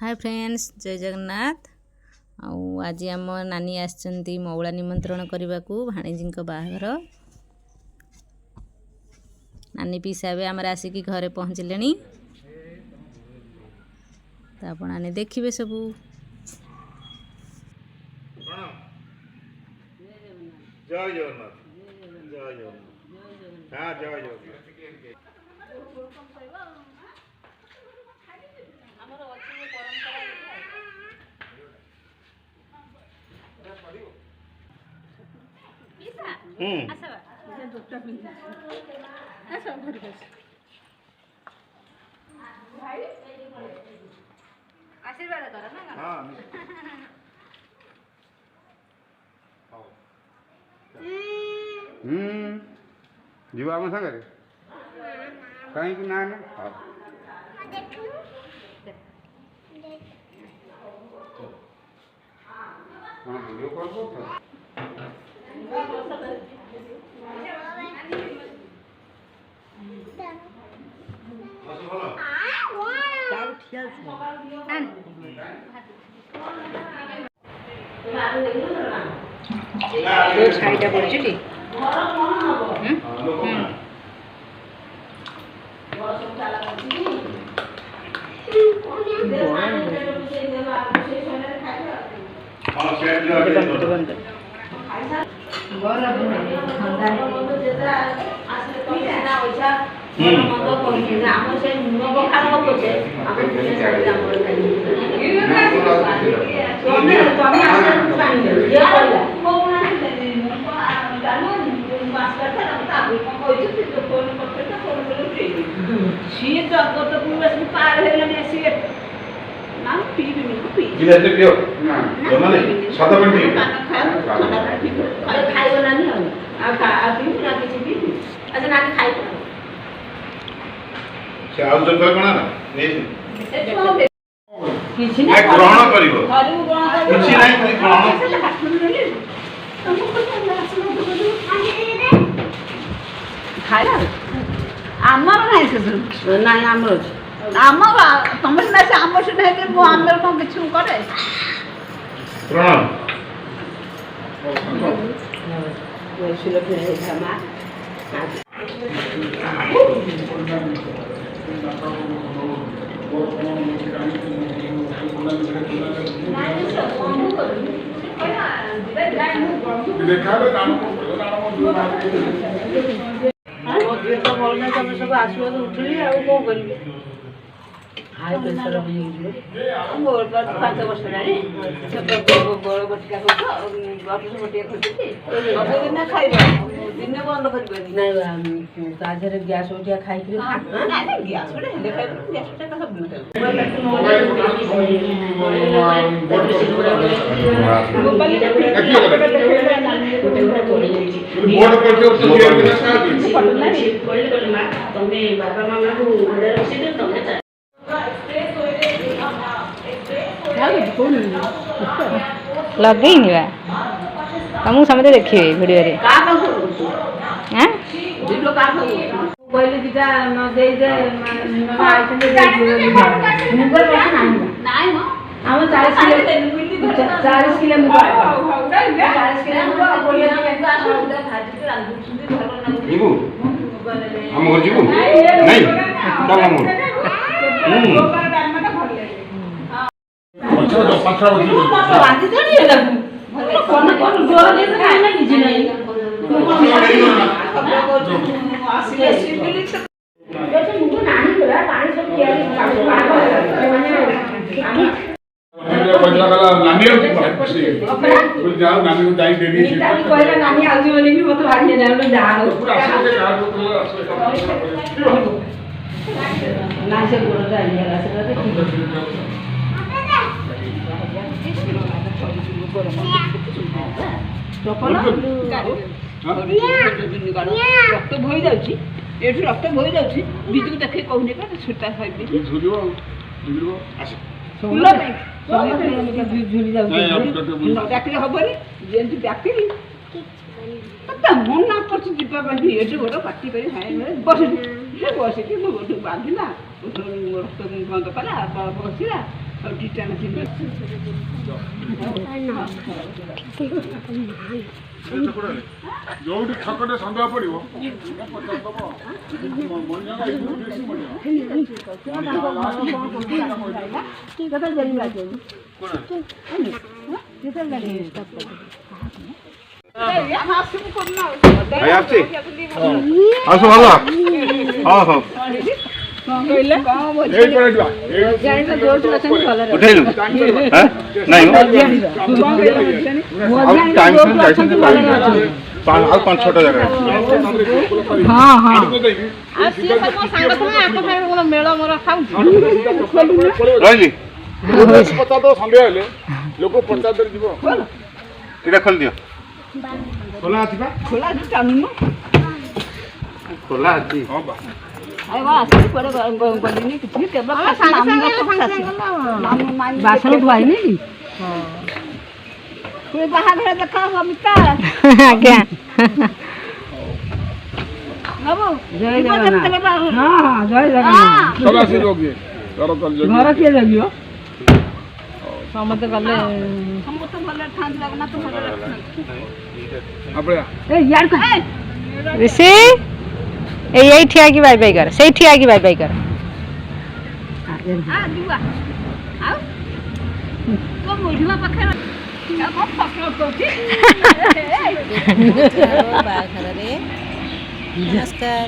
Hi friends, जय जगन्नाथ। आज आम नानी आसचंती मौला निमंत्रण करने को भाणीजी बाहाघर। नानी पिसा आमर आसिक घरे पहुँचले तो आपने देखिए सबू। जय जगन्नाथ। जय जगन्नाथ। हाँ जय जगन्नाथ। आशीर्वाद करो ना। हाँ जीवा आम सागर कहीं ना वीडियो कॉल कर छाईटा पड़ी आमर ना आमर आमर तुम से आम सुधा आमर कौन कि करे सब आसवाद उठली कौन करी हाई प्रेसर मोर 5 वर्ष बड़ बटिका दिन खाई दिन बंद कर गैस उठिया खाई गैस बाबा मामा को लगे तुमको समझे देखिए वीडियो रे रक्त बोई जाऊँगी रक्त बोई जाऊँगी बीजू देखे कहूनी छुटा झुली जाऊँगी हेनी जमी व्यापी मन ना पड़े जावाई ये गोड़ पाटी कर बस बसिक बांधला रक्त बंद कला बसला ଯୋଉଠି ଛକଟେ ସନ୍ଦେହ ପଡ଼ିବ ଆସୁଛି ଆସୁ ଭଲ ହଁ ହଉ ଉଠେଇଲୁ ନାଇଁ ଆଉ 5-6ଟା ଜାଗା ରହିଲି ସନ୍ଦେହ ହେଲେ ଲୋକ ପଚାର ଯିବ ଏଇଟା ଖୋଲି ଦିଅ ଖୋଲା ଅଛି ବା ଖୋଲା ଅଛି ହଁ ବା ବାସନ ଧୁଆଇନି ବାହାଘର ଦେଖା ହବ ମିତା ଆଜ୍ଞା ଜୟ ଜଗନ୍ନାଥ ହଁ ଜୟ ଜଗନ୍ନାଥ ଘର କିଏ ଜଗିବ ସମସ୍ତେ ଗଲେ ସମସ୍ତେ ଭଲରେ ଥାନ୍ତି ଜଗନ୍ନାଥ ऋषि यही ठिया की बाई बाई कर सही ठिया की बाई बाई कर नमस्कार।